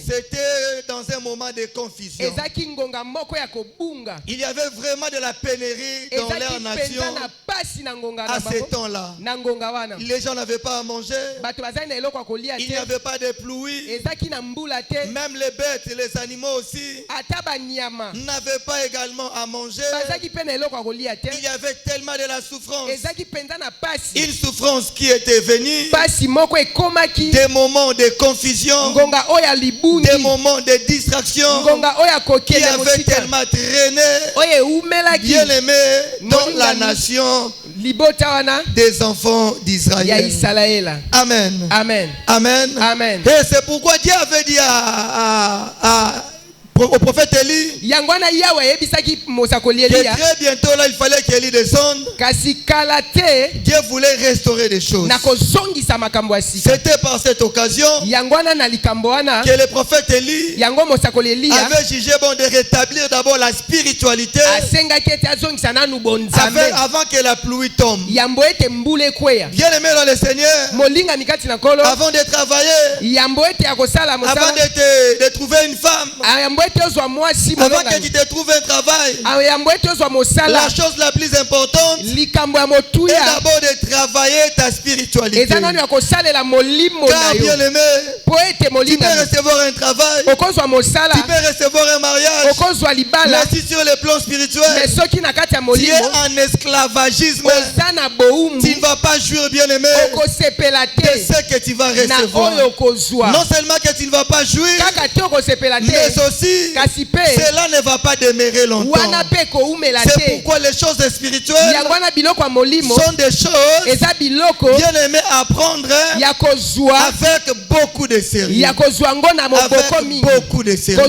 C'était dans un moment de confusion. Il y avait vraiment de la pénurie dans leur nation à ce temps-là. Les gens n'avaient pas à manger. Il n'y avait pas de pluie. Même les bêtes et les animaux aussi n'avaient pas également à manger. Il y avait tellement de la souffrance. Une souffrance qui était venue. Des moments de confusion. Des moments de distraction qui avaient tellement traîné, bien aimé, dans la nation des enfants d'Israël. Amen. Amen. Amen. Amen. Et c'est pourquoi Dieu avait dit au prophète Élie que très bientôt là il fallait qu'Élie descende. Dieu voulait restaurer des choses. C'était par cette occasion que le prophète Élie avait jugé bon de rétablir d'abord la spiritualité avant que la pluie tombe. Bien aimé dans le Seigneur, avant de travailler, avant de trouver une femme, avant que tu te trouves un travail, la chose la plus importante est d'abord de travailler ta spiritualité. Car bien aimé, tu peux recevoir un travail, tu peux recevoir un mariage, mais si sur le plan spirituel tu es en esclavagisme, tu ne vas pas jouir, bien aimé, de ce que tu vas recevoir. Non seulement que tu ne vas pas jouir, mais aussi cela ne va pas demeurer longtemps. C'est pourquoi les choses spirituelles sont des choses bien aimées à prendre avec beaucoup de sérieux. Avec beaucoup de sérieux.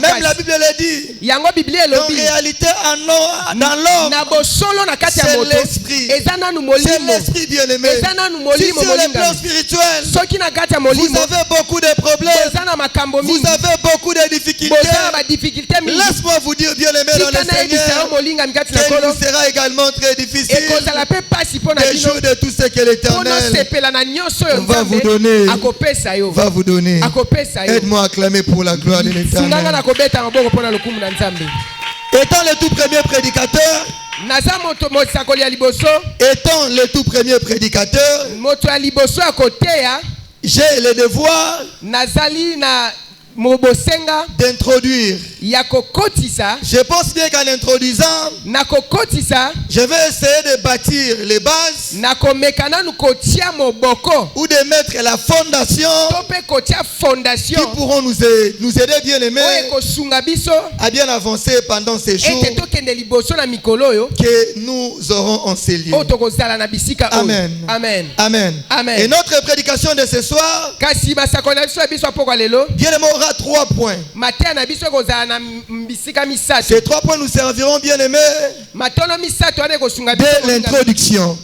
Même la Bible le dit. En réalité, dans l'homme, c'est l'esprit. C'est l'esprit, bien aimé. Si sur le plan spirituel, vous avez beaucoup de problèmes, vous avez beaucoup de difficultés, laisse-moi vous dire, bien aimé dans le Seigneur, qu'il nous sera également très difficile de jouir de tout ce que l'Éternel va vous donner. Va vous donner. Aide-moi à acclamer pour la gloire de l'Éternel. Étant le tout premier prédicateur, j'ai le devoir d'introduire. Je pense bien qu'en introduisant, je vais essayer de bâtir les bases ou de mettre la fondation qui pourront nous aider, bien aimés, à bien avancer pendant ces jours que nous aurons en ces lieux. Amen. Amen. Amen. Amen. Et notre prédication de ce soir, bien aimé, aura 3 points. Ces 3 points nous serviront, bien aimés, de l'introduction.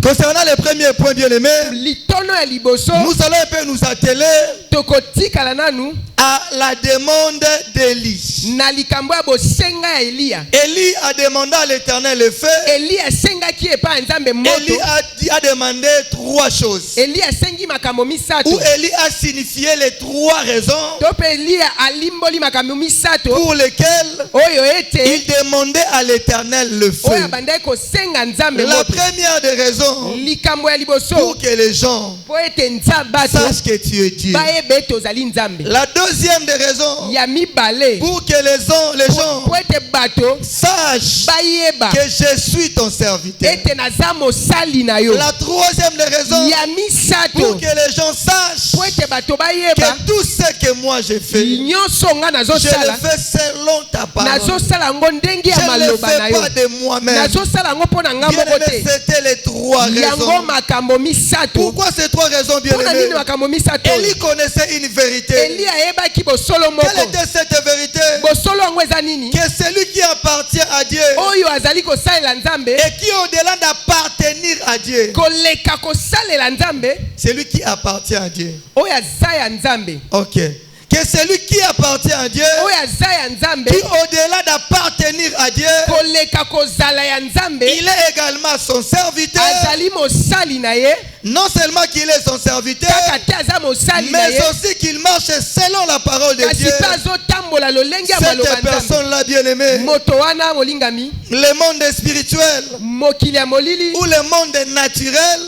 Concernant les premiers points, bien aimés, nous allons un peu nous atteler à la demande d'Élie. Élie a demandé à l'Éternel le fait. Élie a demandé 3 choses. Où Élie a signifié les 3 raisons pour lesquelles il demandait à l'Éternel le feu. La première des raisons pour que les gens sachent que tu es Dieu. La deuxième des raisons pour que les gens sachent que je suis ton serviteur. La troisième des raisons pour que les gens sachent que tout ce que moi j'ai fait, je le fais selon ta parole. Je ne le fais pas de moi-même. Bien aimé, c'était les 3 raisons. Pourquoi ces 3 raisons, bien aimé? Élie connaissait une vérité. Quelle était cette vérité? Que celui qui appartient à Dieu et qui au-delà d'appartenir à Dieu, celui qui appartient à Dieu, ok, que que celui qui appartient à Dieu, qui au-delà d'appartenir à Dieu, il est également son serviteur. Non seulement qu'il est son serviteur, mais aussi qu'il marche selon la parole de Dieu. Cette personne-là, bien-aimée, le monde spirituel ou le monde naturel,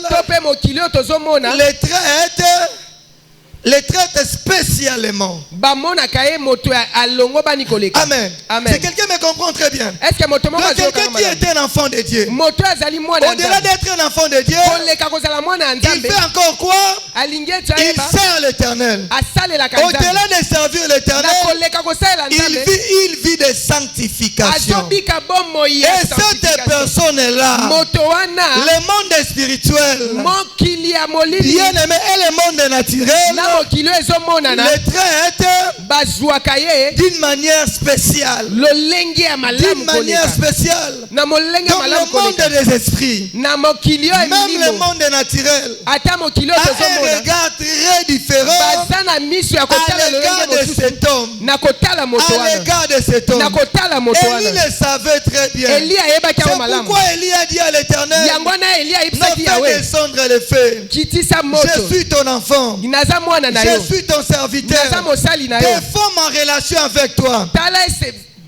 les traite spécialement. Amen. Si quelqu'un me comprend très bien. Donc quelqu'un qui est un enfant de Dieu, au-delà d'être un enfant de Dieu, il fait encore quoi? Il sert l'Éternel. Au-delà de servir l'Éternel, il vit de sanctification. Et cette personne-là, le monde spirituel, bien aimé, et le monde naturel, le traite d'une manière spéciale. D'une manière spéciale. Dans le monde des esprits, même le monde naturel, a un regard très différent à l'égard de cet homme. À l'égard de cet homme. Élie le savait très bien. C'est pourquoi Élie a dit à l'Éternel, ne fais descendre le feu. Je suis ton enfant. Je suis ton serviteur. Défends ma relation avec toi.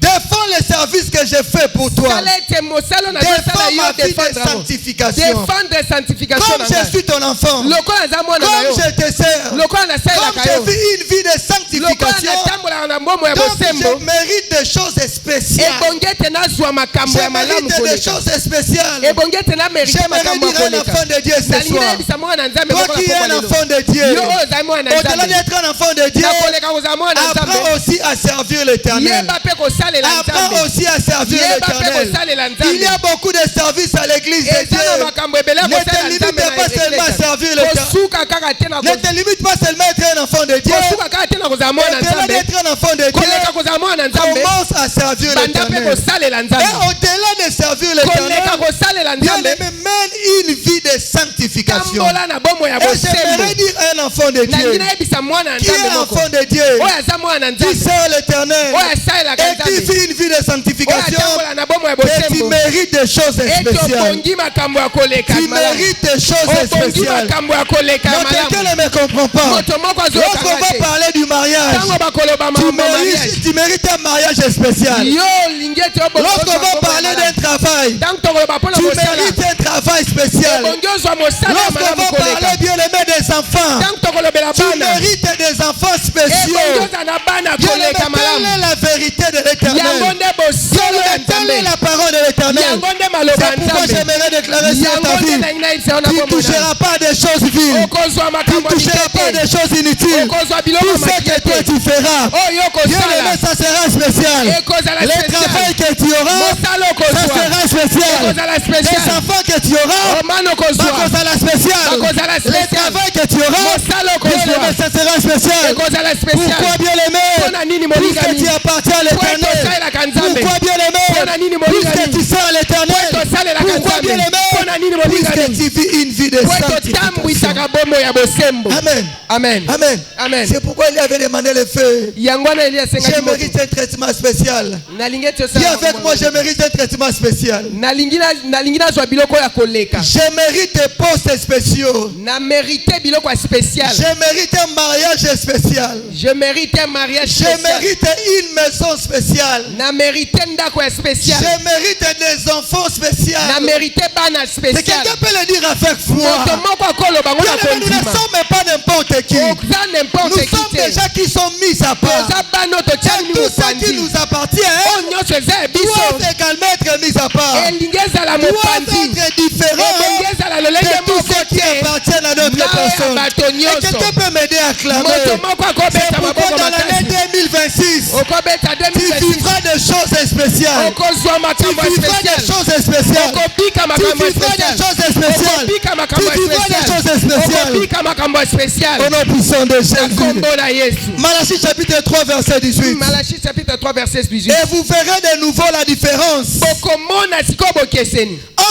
Défends les services que j'ai fait pour toi. Défends ma vie de sanctification. Comme je suis ton enfant, comme je te sers, comme je vis une vie de sanctification, donc je mérite des choses spéciales. Je mérite des choses spéciales. J'aimerais dire un enfant de Dieu ce soir. Toi qui es un enfant de Dieu, au-delà d'être un enfant de Dieu, apprends aussi à servir l'Éternel. Apprends aussi à servir l'Éternel. Il y a beaucoup de services à l'église de Dieu. Ne te limite pas seulement à servir l'Éternel. Ne te limite pas seulement à être un enfant de Dieu. Au-delà d'être un enfant de Dieu, commence à servir l'Éternel. Et au-delà de servir l'Éternel, mène une vie de sanctification. Et j'aimerais dire un enfant de Dieu, qui est enfant de Dieu, qui sert l'Éternel, et qui vit une vie de sanctification, et tu mérites des choses spéciales. Tu mérites des choses spéciales. Donc quelqu'un ne me comprend pas. Lorsqu'on va parler du mariage, tu mérites un mariage spécial. Lorsqu'on va parler d'un travail, tu mérites un travail spécial. Lorsqu'on va parler bien aimé des enfants, tu mérites des enfants spéciaux. Quelle est la vérité de l'Éternel? Quelle est la parole de l'Éternel? C'est pourquoi j'aimerais déclarer sur ta vie, tu ne toucheras pas des choses viles. Tu ne toucheras pas des choses inutiles. Tout ce que toi tu feras, bien aimé, ça sera spécial. Le travail que tu auras, ça sera spécial. Les enfants que tu auras, ça sera spécial. Le travail que tu auras, bien aimé, ça sera spécial. Pourquoi bien aimé? Puisque tu appartiens à l'Éternel. Pourquoi bien aimé? Puisque tu sers à l'Éternel. Pourquoi bien aimé? Puisque tu vis une vie de sanctification. Amen. Amen. C'est pourquoi il avait demandé le feu. Je mérite un traitement spécial. Dis avec moi, je mérite un traitement spécial. Je mérite des postes spéciaux. Je mérite un mariage spécial. Je mérite une maison spéciale. Je mérite des enfants spéciaux. C'est quelqu'un peut le dire avec foi. Nous ne sommes pas n'importe qui. Nous sommes des gens qui sont mis à part. Et tout ce qui nous appartient doivent également être mis à part. Doivent être différents de tout ce qui appartient à notre personne. Et quelqu'un peut m'aider à clamer. C'est pourquoi dans l'année 2026, tu vivras des choses spéciales. Tu vivras des choses spéciales. Tu vivras des choses spéciales. Tu vivras des choses spéciales. Au nom puissant de Jésus. Malachie chapitre 3 verset 18. Malachie chapitre 3 verset 18. Et vous verrez de nouveau la différence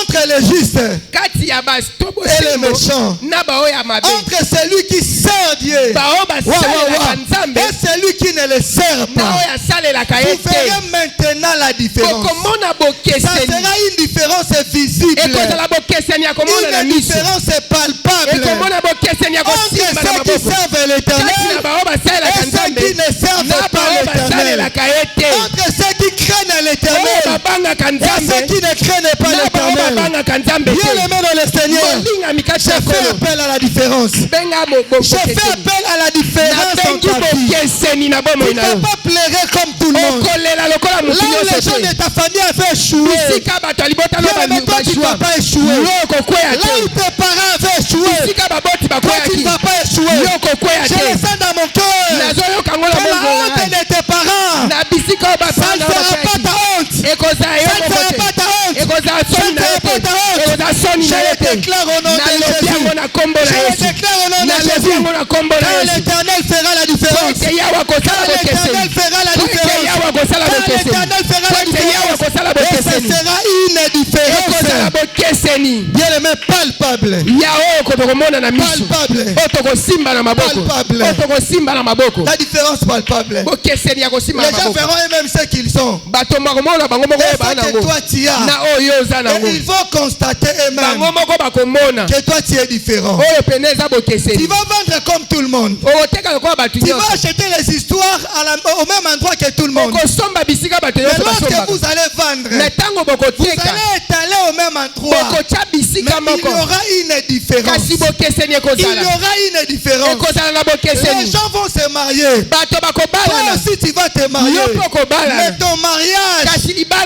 entre les justes et les méchants, entre celui qui sert Dieu et celui qui ne le sert pas. Vous verrez maintenant la différence. Ça sera une différence visible, une différence palpable entre ceux qui servent l'Éternel et ceux qui ne servent pas l'Éternel, entre ceux qui craignent l'Éternel et ceux qui ne craignent pas l'Éternel. Bien aimé dans le Seigneur, je fais appel à la différence. Je fais appel à la différence dans ta vie. Tu ne peux pas pleurer comme tout le monde. Là où les gens de ta famille avaient échoué, bien aimé, toi tu ne vas pas échouer. Là où tes parents avaient échoué, toi tu ne vas pas échouer. Je le sens dans mon cœur que la honte de tes parents, ça ne sera pas ta honte. Ça ne sera pas ta honte. Ça ne sera pas ta honte. Je le déclare au nom de Jésus. Je le déclare au nom de Jésus. Quand l'Éternel fera la différence. Quand l'Éternel fera la différence. Quand l'Éternel fera la différence. Et ce sera une différence. Bien aimé, palpable. Palpable. La différence palpable. Les gens verront eux-mêmes ce qu'ils sont. Et ce que toi tu as. Et ils vont constater eux-mêmes que toi tu es différent. Tu vas vendre comme tout le monde. Tu vas acheter les histoires au même endroit que tout le monde. Mais lorsque vous allez vendre, vous allez étaler au même endroit. Mais il y aura une différence. Il y aura une différence. Les gens vont se marier. Toi aussi tu vas te marier. Mais ton mariage aura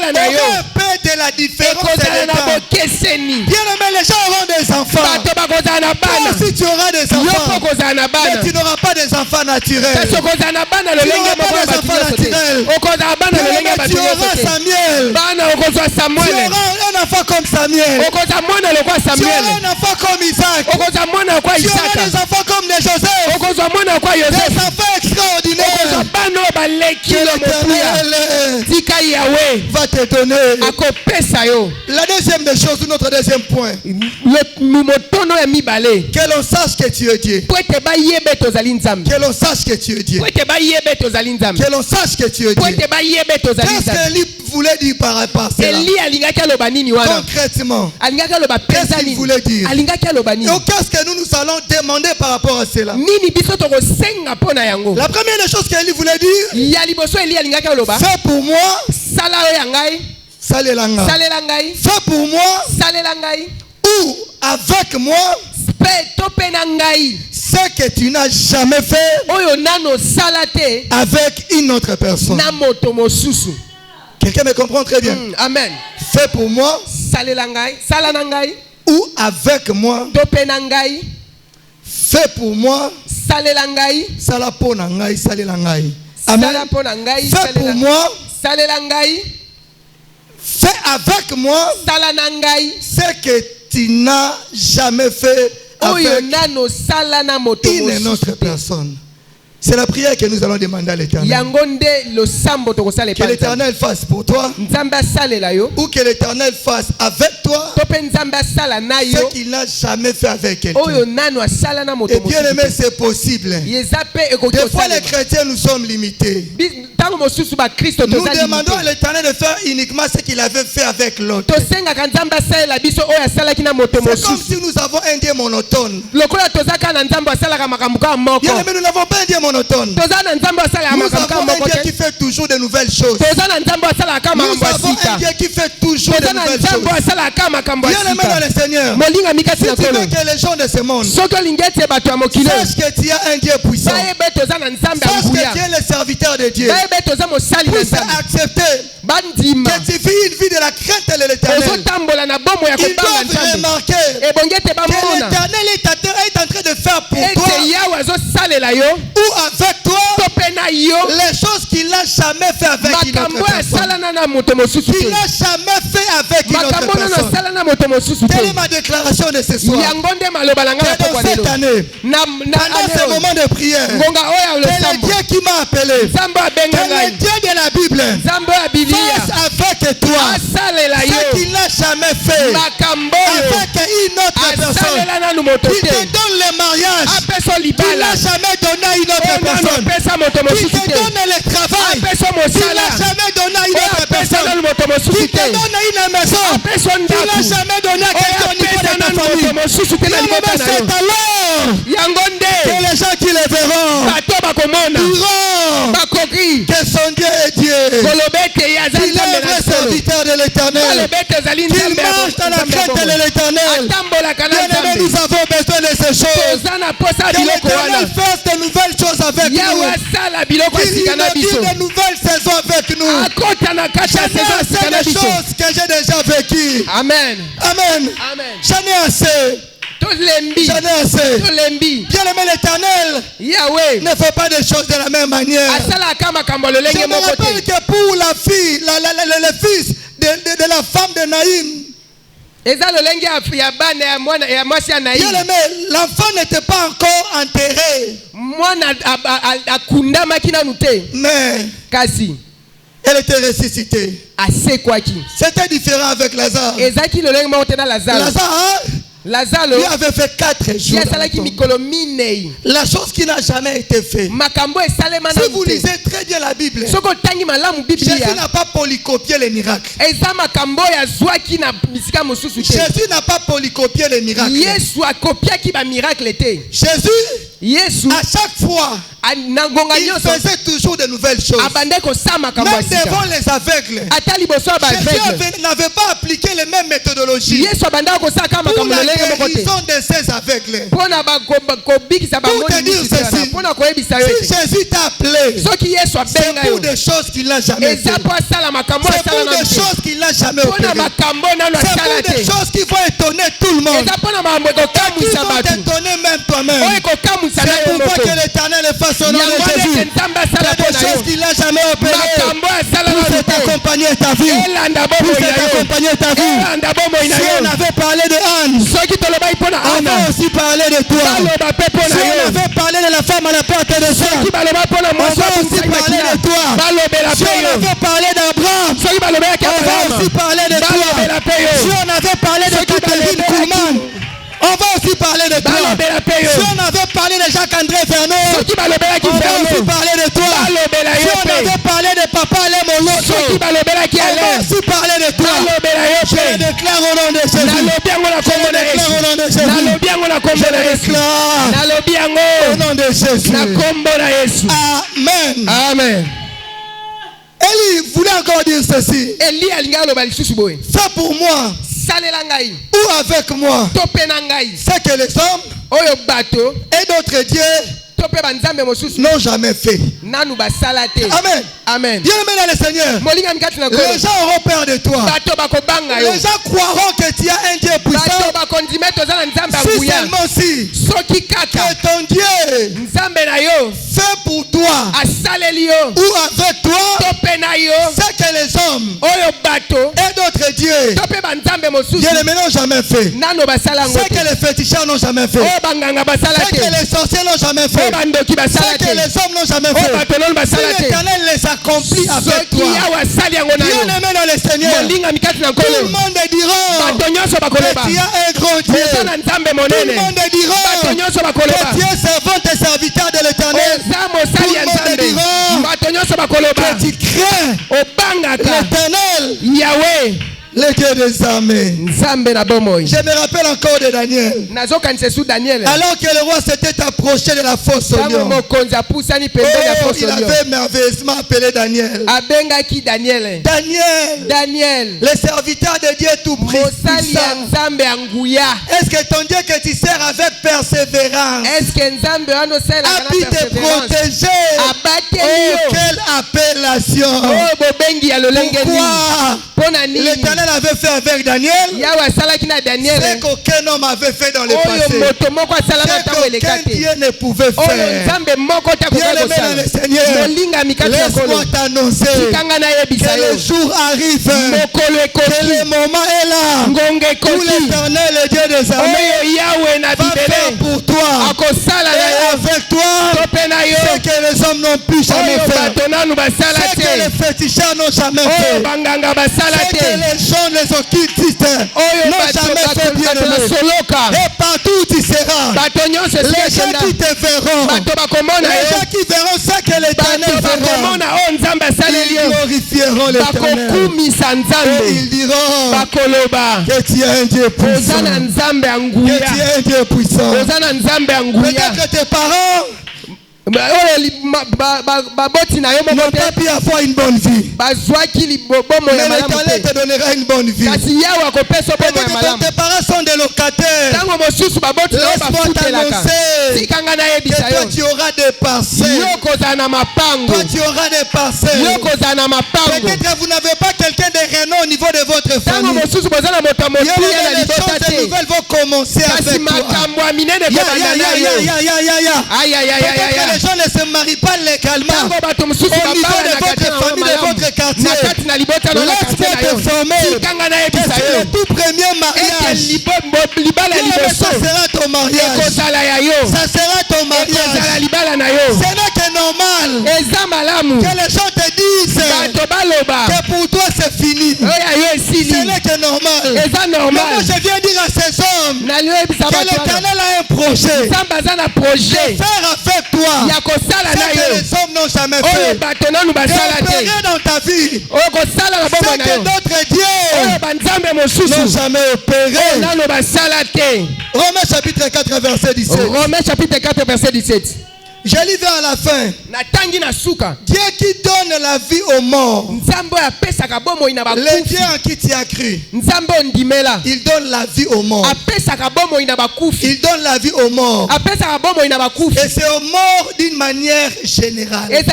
un peu de la différence. Bien aimé, les gens auront des enfants. Toi aussi tu auras des enfants. Mais tu n'auras pas des enfants naturels. Tu n'auras pas des enfants naturels. Tu auras Samuel. Tu auras un enfant comme Samuel. Tu auras un enfant comme Isaac. Tu auras des enfants comme des Joseph. Des enfants extraordinaires. Que l'Éternel va te donner. La deuxième des choses, notre deuxième point. Que l'on sache que tu es Dieu. Que l'on sache que tu es Dieu. Que l'on sache que tu es Dieu. Qu'est-ce qu'Élie voulait dire par cela? Concrètement, qu'est-ce qu'il voulait dire? Et qu'est-ce que nous allons demander par rapport à cela? La première des choses qu'Élie voulait dire, fais pour moi, fais pour moi, ou avec moi, ce que tu n'as jamais fait avec une autre personne. Quelqu'un me comprend très bien. Amen. Fais pour moi, ou avec moi, fais pour moi, salaponangai, salelangai. Amen. Fais pour moi, fais avec moi ce que tu n'as jamais fait avec une autre personne. C'est la prière que nous allons demander à l'Éternel. Que l'Éternel fasse pour toi, ou que l'Éternel fasse avec toi ce qu'il n'a jamais fait avec quelqu'un. Et bien aimé, c'est possible. Des fois les chrétiens nous sommes limités. Nous demandons à l'Éternel de faire uniquement ce qu'il avait fait avec l'autre. C'est comme si nous avons un Dieu monotone. Bien aimé, nous n'avons pas un Dieu monotone. Nous avons un Dieu qui fait toujours de nouvelles choses. Nous avons un Dieu qui fait toujours de nouvelles choses. Bien aimé dans le Seigneur, si tu veux que les gens de ce monde sachent que tu as un Dieu puissant, sache que tu es le serviteur de Dieu, puisse accepter que tu vis une vie de la crainte de l'Éternel. Ils doivent remarquer que l'Éternel est en train de faire pas pour toi ou avec toi les choses qu'il n'a jamais fait avec une autre personne. Qu'il n'a jamais fait avec une autre personne. Telle est ma déclaration de ce soir. Que dans cette année, pendant ce moment de prière, que le Dieu qui m'a appelé, que le Dieu de la Bible fasse avec toi ce qu'il n'a jamais fait avec une autre personne. Qui te donne le mariage qu'il n'a jamais donné à une autre personne. Qui te donne le travail qu'il n'a jamais donné à une autre personne. Qui te donne une maison qu'il n'a jamais donné à quelqu'un au niveau de ta famille. C'est alors que les gens qui le verront diront que son Dieu est Dieu. Qu'il est un vrai serviteur de l'Éternel. Qu'il marche dans la crainte de l'Éternel. Bien-aimés, nous avons besoin de ces choses. Que l'Éternel fasse de nouvelles choses avec nous. Qu'il inaugure de nouvelles saisons avec nous. C'est des choses que j'ai déjà vécues. Amen. Amen. J'en ai assez. J'en ai assez. Bien-aimé, l'Éternel ne fait pas des choses de la même manière. Je me rappelle que pour la fille, le fils de la femme de Naïm, bien-aimé, l'enfant n'était pas encore enterré. Mais elle était ressuscitée. C'était différent avec Lazare. Lazare lui avait fait 4 jours. La chose qui n'a jamais été faite. Si vous lisez très bien la Bible, Jésus n'a pas polycopié les miracles. Jésus n'a pas polycopié les miracles. Jésus, à chaque fois, il faisait toujours de nouvelles choses. Même devant les aveugles, Jésus n'avait pas appliqué les mêmes méthodologies pour la guérison de ces aveugles. Pour te dire ceci, si Jésus t'a appelé, c'est pour des choses qu'il n'a jamais fait. C'est pour des choses qu'il n'a jamais opérées. C'est pour des choses qui vont étonner tout le monde. Qui vont t'étonner même toi-même. C'est pourquoi que l'Éternel fasse au nom de Jésus. C'est des choses qu'il n'a jamais opérées. Pour t'accompagner ta vie. Pour t'accompagner ta vie. Si on avait parlé de Anne, on va aussi parler de toi. Si on avait parlé de la femme à la porte de soi, on va aussi parler de toi. Si on avait parlé d'Abraham, on va aussi parler de toi. Si on avait parlé de Catherine Kuhlman, on va aussi parler de toi. Si on avait parlé de Jacques-André Vernon, on va aussi parler de toi. Si on avait parlé de Papa Lemoloto, on va aussi parler de toi. Je le déclare au nom de Jésus. Je le déclare au nom de Jésus. Je le déclare au nom de Jésus. Amen. Élie voulait encore dire ceci. Fais pour moi ou avec moi ce que les hommes et d'autres dieux n'ont jamais fait. Amen. Bien aimé dans le Seigneur, les gens auront peur de toi. Les gens croiront que tu as un Dieu puissant. Si seulement si que ton Dieu fait pour toi ou avec toi ce que les hommes et d'autres dieux bien aimé n'ont jamais fait. Ce que les fétichards n'ont jamais fait. Ce que les sorciers n'ont jamais fait. Ce que les hommes n'ont jamais fait. Si l'Éternel les accomplit avec toi, bien aimé dans le Seigneur, tout le monde dira que tu as un grand Dieu. Tout le monde dira que tu es servant et serviteur de l'Éternel. Tout le monde dira que tu crains l'Éternel, Yahweh, le Dieu des armées. Je me rappelle encore de Daniel. Alors que le roi s'était approché de la fosse au lion, il avait merveilleusement appelé Daniel. Daniel, le serviteur de Dieu tout-puissant. Est-ce que ton Dieu que tu sers avec persévérance a pu te protéger quelle appellation! Pourquoi l'Éternel avait fait avec Daniel? C'est qu'aucun homme avait fait dans le passé. C'est qu'aucun Dieu ne pouvait faire. Bien-aimé dans le Seigneur, laisse-moi t'annoncer que le jour arrive, que le moment est là, où l'Éternel, le Dieu des armées, va faire pour toi et avec toi ce que les hommes n'ont pu jamais faire, ce que les fétichards n'ont jamais fait, ce que les gens, les occultistes n'ont jamais fait, bien-aimé. Et partout où tu seras, les gens qui te verront, les gens qui verront ça que l'Éternel verra, ils glorifieront l'Éternel et ils diront que tu es un Dieu puissant, que tu es un Dieu puissant. Peut-être tes parents n'ont pas pu avoir une bonne vie, mais l'Éternel te donnera une bonne vie. Peut-être tes parents sont des locataires. Laisse-moi t'annoncer que toi tu auras des parcelles. Toi tu auras des parcelles. Peut-être vous n'avez pas quelqu'un de renom au niveau de votre famille. Les choses nouvelles vont commencer avec toi. Peut-être les gens ne se marient pas légalement au niveau de votre famille, de votre quartier. Laisse-moi te former que c'est le tout premier mariage. Ça sera ton mariage. Ça sera ton mariage. Ce n'est que normal que les gens te disent que pour toi c'est fini. Ce n'est que normal. Mais moi je viens dire à ces hommes que l'Éternel a un projet de faire avec toi ce que les hommes n'ont jamais fait, d'opérer dans ta vie ce que d'autres dieux n'ont jamais opéré. Romains chapitre 4 verset 17. Je lis vers la fin. Dieu qui donne la vie aux morts, le Dieu en qui tu as cru, il donne la vie aux morts. Il donne la vie aux morts. Et c'est aux morts d'une manière générale. Ce ne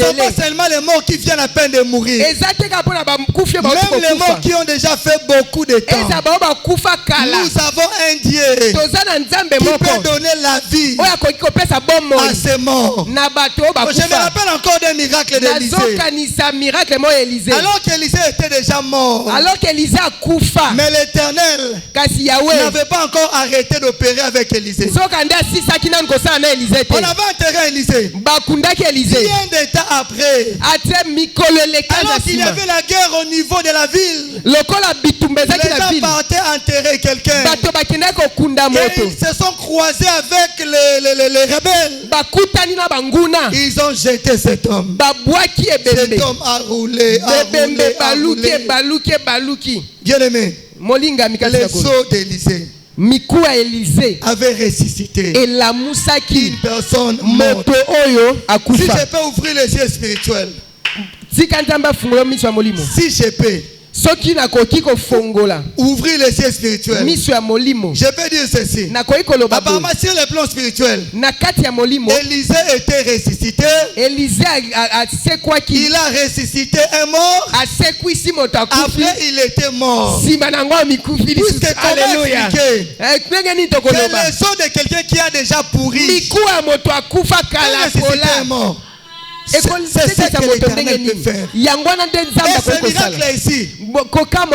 sont pas seulement les morts qui viennent à peine de mourir. Même les morts qui ont déjà fait beaucoup de temps. Nous avons un Dieu qui peut donner la vie à ces morts. Je me rappelle encore des miracles d'Élisée. Alors qu'Élisée était déjà mort, mais l'Éternel n'avait pas encore arrêté d'opérer avec Élisée. On avait enterré Élisée. Bien des temps après, alors qu'il y avait la guerre au niveau de la ville, les gens partaient enterrer quelqu'un et ils se sont croisés avec les rebelles. Ils ont jeté cet homme. Cet homme a roulé. Bien aimé, les os d'Élisée avait ressuscité une personne morte. Si je peux ouvrir les yeux spirituels, si je peux ouvrir les yeux spirituels, je peux dire ceci. Apparemment sur le plan spirituel, Élisée était ressuscité. Il a ressuscité un mort. Après il était mort. Puisque comment expliquer que les os de quelqu'un qui a déjà pourri est mort? C'est ce que l'Éternel peut faire. Et ce miracle ici, aucun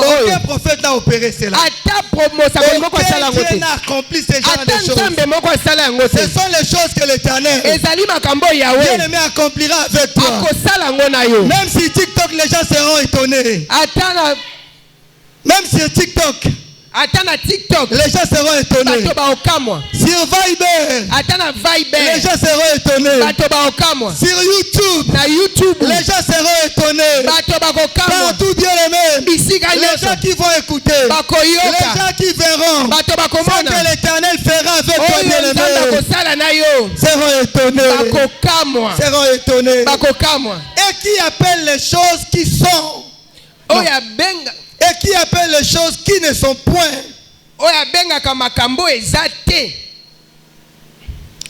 prophète n'a opéré cela. Aucun Dieu n'a accompli ce genre de choses. Ce sont les choses que l'Éternel bien-aimé accomplira avec toi. Même si TikTok, les gens seront étonnés. Même sur TikTok, les gens seront étonnés. Sur Viber, les gens seront étonnés. Sur YouTube, les gens seront étonnés. Partout, bien aimé, les gens qui vont écouter, les gens qui verront ce que l'Éternel fera avec toi, bien aimé, seront étonnés. Seront étonnés. Et qui appelle les choses qui sont, et qui appelle les choses qui ne sont point,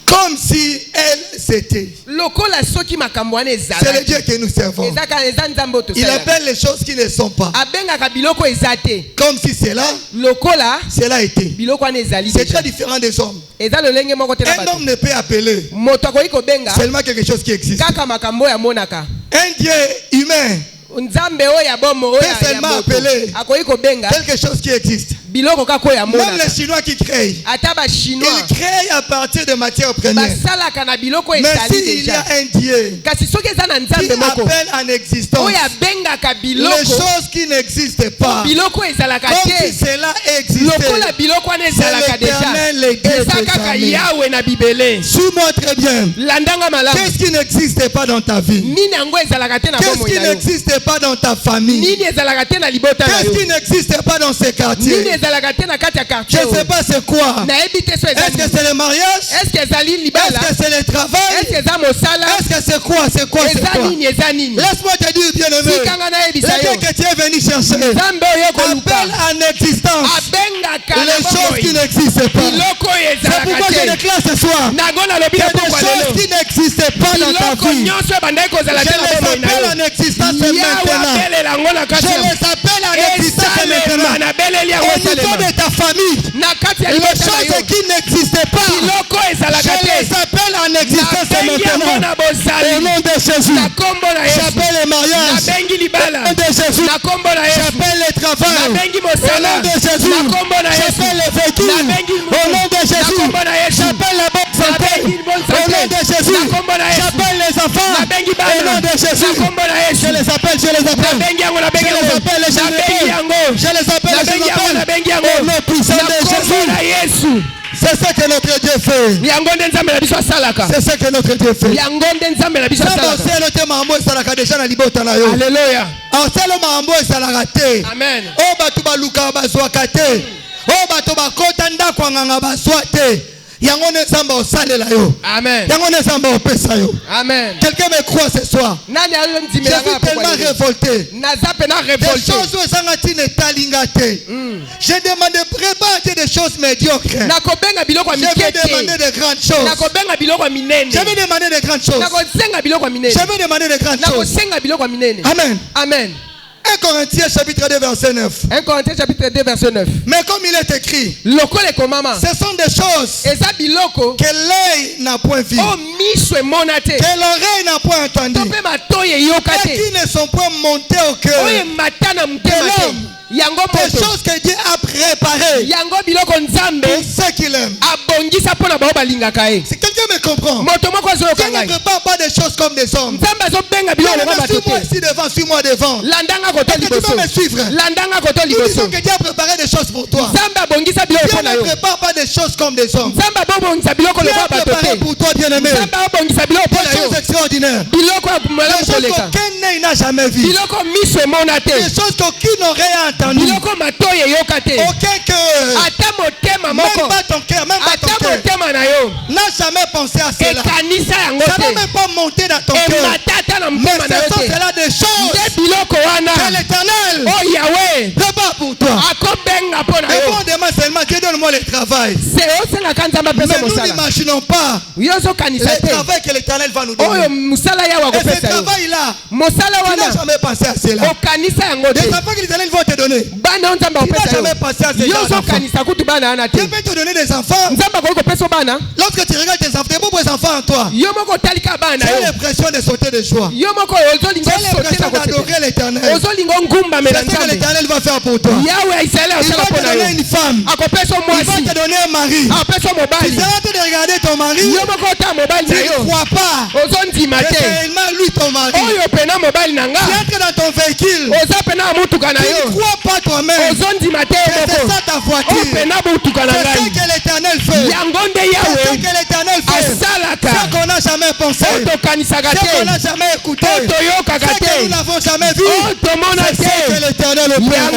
comme si elles c'était. C'est le Dieu que nous servons. Il appelle les choses qui ne sont pas. Comme si cela était. C'est très différent des hommes. Un homme ne peut appeler seulement quelque chose qui existe. Un Dieu humain peut seulement appeler quelque chose qui existe. Même les Chinois qui créent, ils créent à partir de matières premières. Mais s'il y a un Dieu qui appelle en existence les choses qui n'existent pas, comme si cela existait, c'est l'Éternel, les dieux des armées. Suis-moi très bien. Qu'est-ce qui n'existe pas dans ta vie? Qu'est-ce qui n'existe pas dans ta famille? Qu'est-ce qui n'existe pas dans ces quartiers? Je ne sais pas c'est quoi. Est-ce que c'est le mariage? Est-ce que c'est le travail? Est-ce que c'est quoi? Laisse-moi te dire, bien-aimé, le Dieu que tu es venu chercher appelle en existence les choses qui n'existent pas. C'est pourquoi je déclare ce soir qu'il y a des choses qui n'existent pas dans ta vie. Je les appelle en existence maintenant. Je les appelle en existence maintenant. Au niveau de ta famille, les choses qui n'existaient pas, je les appelle en existence maintenant. Au nom de Jésus, j'appelle les mariages. Au nom de Jésus, j'appelle les travail. Au nom de Jésus, j'appelle les véhicules. Au nom de Jésus, j'appelle la bonne santé. Au nom de Jésus, j'appelle les enfants. Au nom de Jésus, je les appelle. Je les appelle au nom puissant de Jésus. C'est ce que notre Dieu fait. C'est ce que notre Dieu fait. Alléluia. Amen. Amen. Amen. Quelqu'un me croit ce soir. Je suis tellement révolté. Des choses où je demande pas des choses médiocres. Je vais demander de grandes choses. Je vais demander de grandes choses. Je vais demander de grandes choses. Amen. Amen. 1 Corinthiens chapitre 2 verset 9. 1 Corinthiens chapitre 2 verset 9. Mais comme il est écrit, ce sont des choses que l'œil n'a point vu, que l'oreille n'a point entendu, et qui ne sont point montées au cœur de l'homme. Des choses que Dieu a préparées pour ceux qui l'aiment. Si quelqu'un me comprend, Dieu ne prépare pas des choses comme des hommes. Suis-moi ici devant, suis-moi devant. Est-ce que tu peux me suivre? Nous disons que Dieu a préparé des choses pour toi. Dieu ne prépare pas des choses comme des hommes. Dieu a préparé pour toi, bien-aimé, des choses extraordinaires. Des choses qu'aucun œil n'a jamais vues. Des choses qu'aucune oreille a entendues. Aucun cœur, même pas ton cœur, n'a jamais pensé à cela. Ça n'a même pas monté dans ton cœur. Mais ce sont cela des choses que l'Éternel prépare pour toi. Et bon, demain seulement, Dieu donne-moi le travail. Mais nous n'imaginons pas le travail que l'Éternel va nous donner. Et ce travail-là, tu n'as jamais pensé à cela. Les enfants que l'Éternel va te donner, tu n'as jamais pensé à cela. Dieu peut te donner des enfants. Lorsque tu regardes tes enfants, tes propres enfants en toi, tu as l'impression de sauter de joie. Tu as l'impression d'adorer l'Éternel. C'est ce que l'Éternel va faire pour toi. Il va te donner une femme. Il va te donner un mari. Tu seras en train de regarder ton mari. Tu ne crois pas que c'est réellement lui ton mari. Tu entres dans ton véhicule. Tu ne crois pas toi-même que c'est ça ta voiture. C'est ce que l'Éternel fait. C'est ce que l'Éternel fait. Ce qu'on n'a jamais pensé. Ce qu'on n'a jamais écouté. Ce que nous n'avons jamais vu. C'est ce que l'Éternel opère.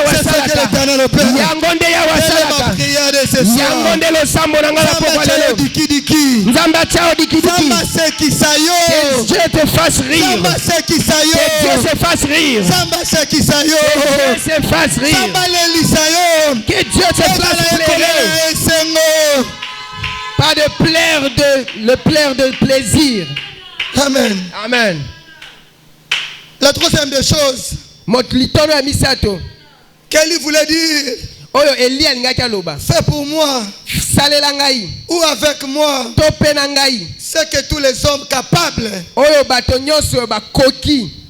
C'est ce que l'Éternel opère. C'est ma prière de ce soir. Zamba Sekisayo. Que Dieu te fasse rire. Zamba Sekisayo. Que Dieu se fasse rire. Zamba Sekisayo. Que Dieu se fasse rire. Zamba Lelisayo. Que Dieu te fasse pleurer. Pas le plaire de plaisir. Amen. Amen. La troisième des choses. Qu'elle voulait dire. Fais pour moi. Ou avec moi. C'est que tous les hommes capables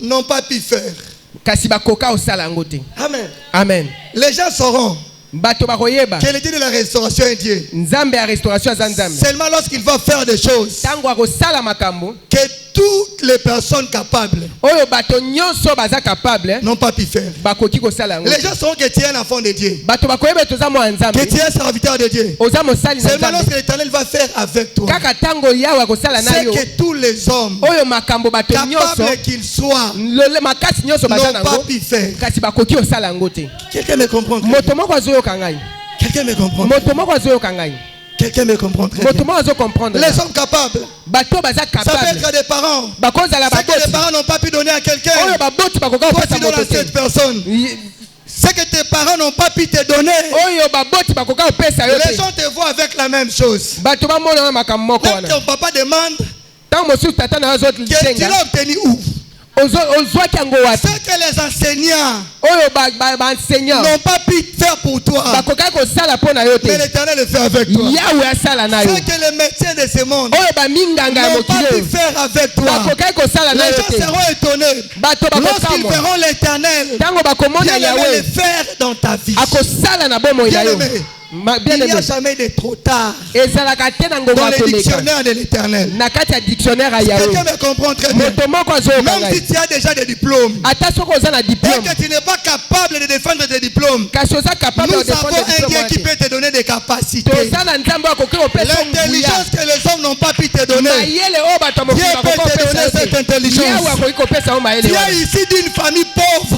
n'ont pas pu faire. Amen. Amen. Les gens sauront que le Dieu de la restauration est Dieu. Seulement lorsqu'il va faire des choses que toutes les personnes capables n'ont pas pu faire. Les gens sauront que tu es un enfant de Dieu, que tu es un serviteur de Dieu. Seulement lorsque l'Éternel va faire avec toi, c'est que tous les hommes capables qu'ils soient n'ont pas pu faire. Quelqu'un me comprend? Quelqu'un me comprend? Quelqu'un me comprend très bien. Les hommes capables, ça peut être des parents. C'est que les parents n'ont pas pu donner à quelqu'un. Toi tu donnes à cette personne. C'est que tes parents n'ont pas pu te donner. Les gens te voient avec la même chose. Quand ton papa demande que tu l'as obtenu où? C'est que les enseignants n'ont pas pu faire pour toi, mais l'Éternel le fait avec toi. C'est que les médecins de ce monde n'ont pas pu faire avec toi. Les gens seront étonnés lorsqu'ils verront l'Éternel le faire dans ta vie. Bien-aimé, il n'y a jamais de trop tard dans le dictionnaire de l'Éternel. Quelqu'un me comprend très bien. Même si tu as déjà des diplômes et que tu n'es pas capable de défendre tes diplômes, nous avons un Dieu qui peut te donner des capacités. L'intelligence que les hommes n'ont pas pu te donner, Dieu peut te donner cette intelligence. Tu es ici d'une famille pauvre,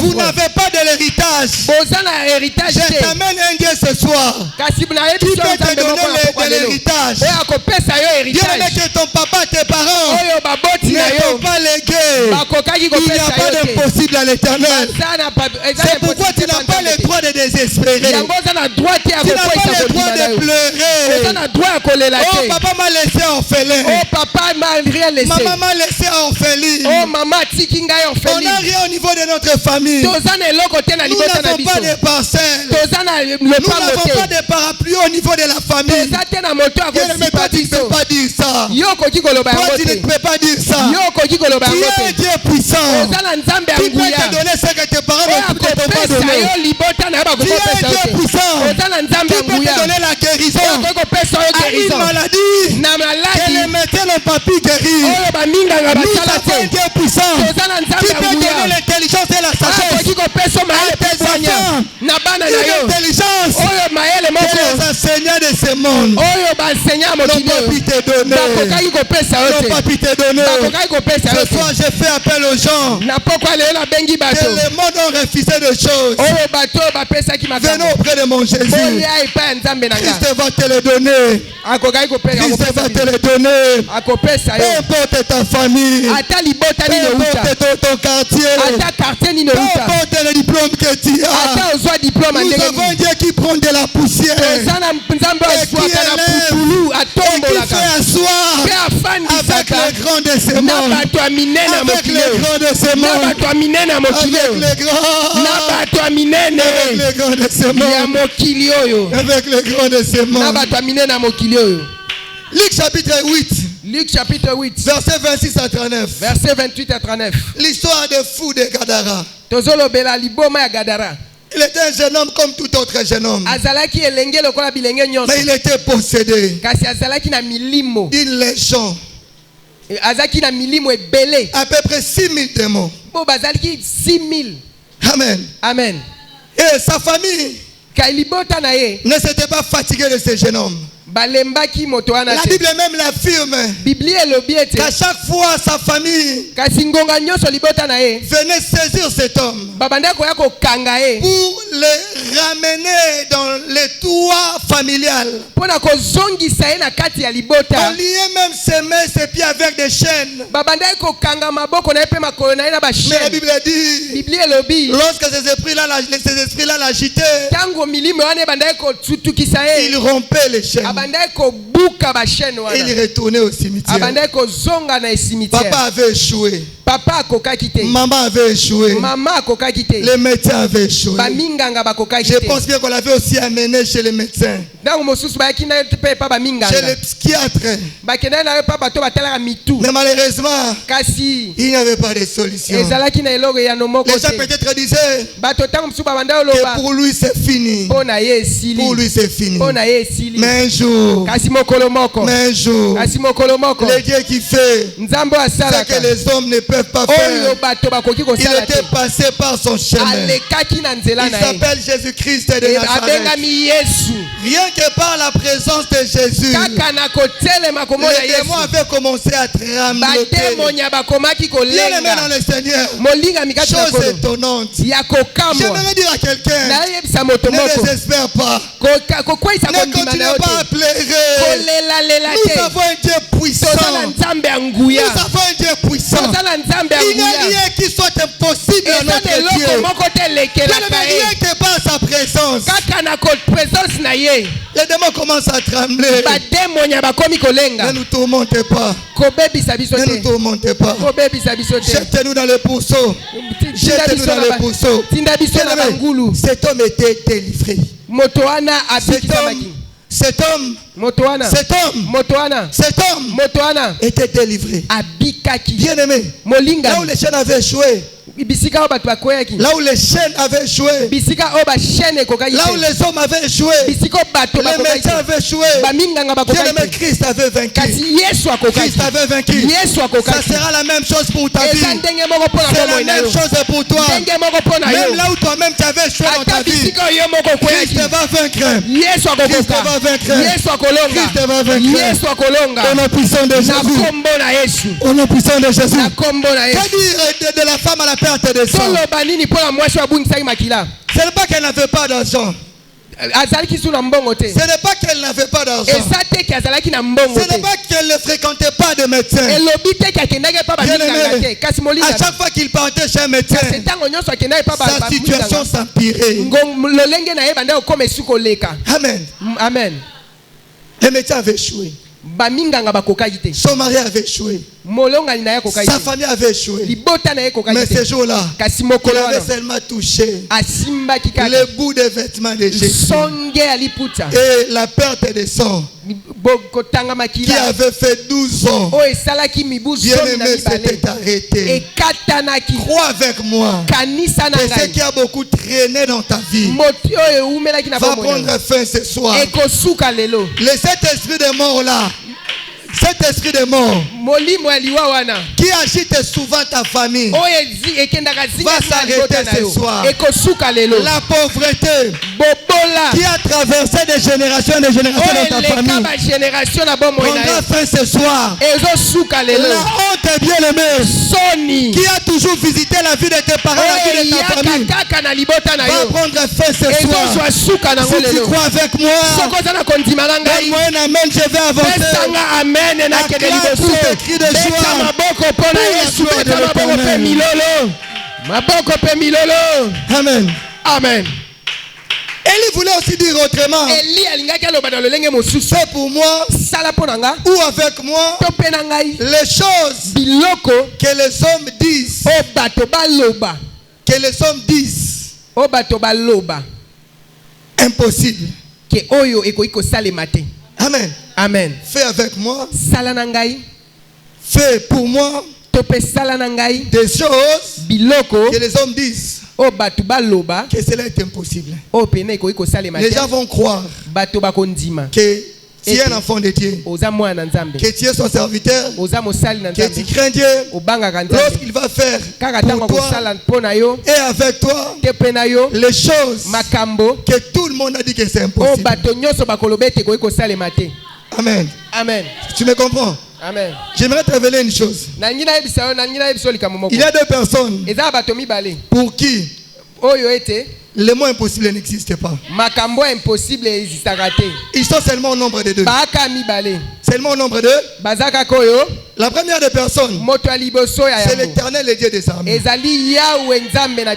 vous n'avez pas de l'héritage. Je t'amène un Dieu ce soir qui peut te donner de l'héritage. Bien que ton papa, tes parents ne t'ont pas légué, il n'y a pas d'impossible à l'Éternel. C'est pourquoi tu n'as pas le droit de désespérer. Tu n'as pas le droit de pleurer. Oh, papa m'a laissé orphelin. Maman m'a laissé orpheline. On n'a rien au niveau de notre famille. Nous n'avons pas de parcelles. Nous n'avons pas de parapluie au niveau de la famille. Mais toi tu ne peux pas dire ça. Toi tu ne peux pas dire ça. Tu es un Dieu puissant qui peut te donner ce que tes parents ne t'ont pas donné. Tu es un Dieu puissant qui peut te donner la guérison à une maladie que les médecins n'ont pas pu guérir. Nous avons un Dieu puissant qui peut donner l'intelligence et la sagesse à tes enfants. Une intelligence que les enseignants de ce monde n'ont pas pu te donner. Ce soir, je fais appel aux gens que le monde ont refusé de choses. Venons auprès de mon Jésus. Christ va te le donner. Christ va te le donner. Peu importe ta famille, peu importe ton quartier, peu importe le diplôme que tu as. Nous avons un Dieu qui prend de la poussière et qui élève et qui fait asseoir avec les grands de ce monde, avec les grands de ce monde, avec les grands de ce monde, avec les grands de ce monde. Luc chapitre 8. Luc chapitre 8. Verset 26 à 39. Verset 28 à 39. L'histoire des fous de Gadara. Il était un jeune homme comme tout autre jeune homme. Mais il était possédé d'une légion. À peu près 6000 démons. Amen. Amen. Et sa famille ne s'était pas fatiguée de ce jeune homme. La Bible même l'affirme qu'à chaque fois sa famille venait saisir cet homme pour le ramener dans les toits familiales. On lui même semé ses pieds avec des chaînes. Mais la Bible dit, lorsque ces esprits-là l'agitaient, il rompait les chaînes. Et il retournait au cimetière. Papa avait échoué. Maman avait échoué. Les médecins avaient échoué. Je pense bien qu'on l'avait aussi amené chez les médecins, chez les psychiatres. Mais malheureusement, il n'y avait pas de solution. Les gens peut-être disaient que pour lui c'est fini. Pour lui c'est fini. Mais un jour, le Dieu qui fait ce que les hommes ne peuvent pas faire, il était passé par son chemin. Il s'appelle Jésus-Christ de Nazareth. Rien que par la présence de Jésus, les démons avaient commencé à trembler. Bien-aimé dans le Seigneur, chose étonnante. J'aimerais dire à quelqu'un, ne désespère pas. Ne continue pas à pleurer. Nous avons un Dieu puissant. Nous avons un Dieu puissant. Il n'y a rien qui soit impossible à notre Dieu. Rien que par sa présence, les démons commencent à trembler. Ne nous tourmentez pas. Ne nous tourmentez pas. Jetez-nous dans le pourceau. Jetez-nous dans le pourceau. Cet homme était délivré. Cet homme était délivré. Bien aimé, là où les chaînes avaient échoué, là où les chaînes avaient échoué, là où les hommes avaient échoué, les médecins avaient échoué, bien aimé, Christ avait vaincu. Christ avait vaincu. Ça sera la même chose pour ta vie. C'est la même chose pour toi. Même là où toi-même tu avais échoué dans ta vie, Christ va vaincre. Christ va vaincre. Christ va vaincre. Au nom puissant de Jésus. Au nom puissant de Jésus. Que dire de la femme à la perte de sang? Ce n'est pas qu'elle n'avait pas d'argent. Ce n'est pas qu'elle n'avait pas d'argent. Ce n'est pas qu'elle ne fréquentait pas de médecin. À chaque fois qu'il partait chez un médecin, sa situation s'empirait. Amen. Amen. Les médecins avaient échoué. Son mari avait échoué. Sa famille avait échoué. Mais ce jour-là, il avait seulement touché le bout des vêtements de Jésus et la perte de sang qui avait fait 12 ans. Bien-aimé, s'était arrêté. Crois avec moi que ce qui a beaucoup traîné dans ta vie va prendre fin ce soir. Cet esprit de mort là, cet esprit de mort qui agite souvent ta famille va s'arrêter ce soir. La pauvreté qui a traversé des générations et des générations dans ta famille prendra fin ce soir. La honte, bien aimée, qui a toujours visité la vie de tes parents, la vie de ta famille, va prendre fin ce soir. Si tu crois avec moi, donne-moi un amen, je vais avancer. Acclame tous tes cris de joie pour Amen. Amen. Élie voulait aussi dire autrement. C'est pour moi ou avec moi les choses que les hommes disent. Que les hommes disent. Impossible. Amen. Amen. Fais avec moi. Fais pour moi des choses que les hommes disent que cela est impossible. Les gens vont croire que tu es un enfant de Dieu, que tu es son serviteur, que tu crains Dieu, lorsqu'il va faire pour toi et avec toi les choses que tout le monde a dit que c'est impossible. Amen. Amen. Tu me comprends? Amen. J'aimerais te révéler une chose. Il y a deux personnes pour qui le mot impossible n'existe pas. Ils sont seulement au nombre de deux. Seulement au nombre de deux. La première des personnes, c'est l'Éternel, le Dieu des armées.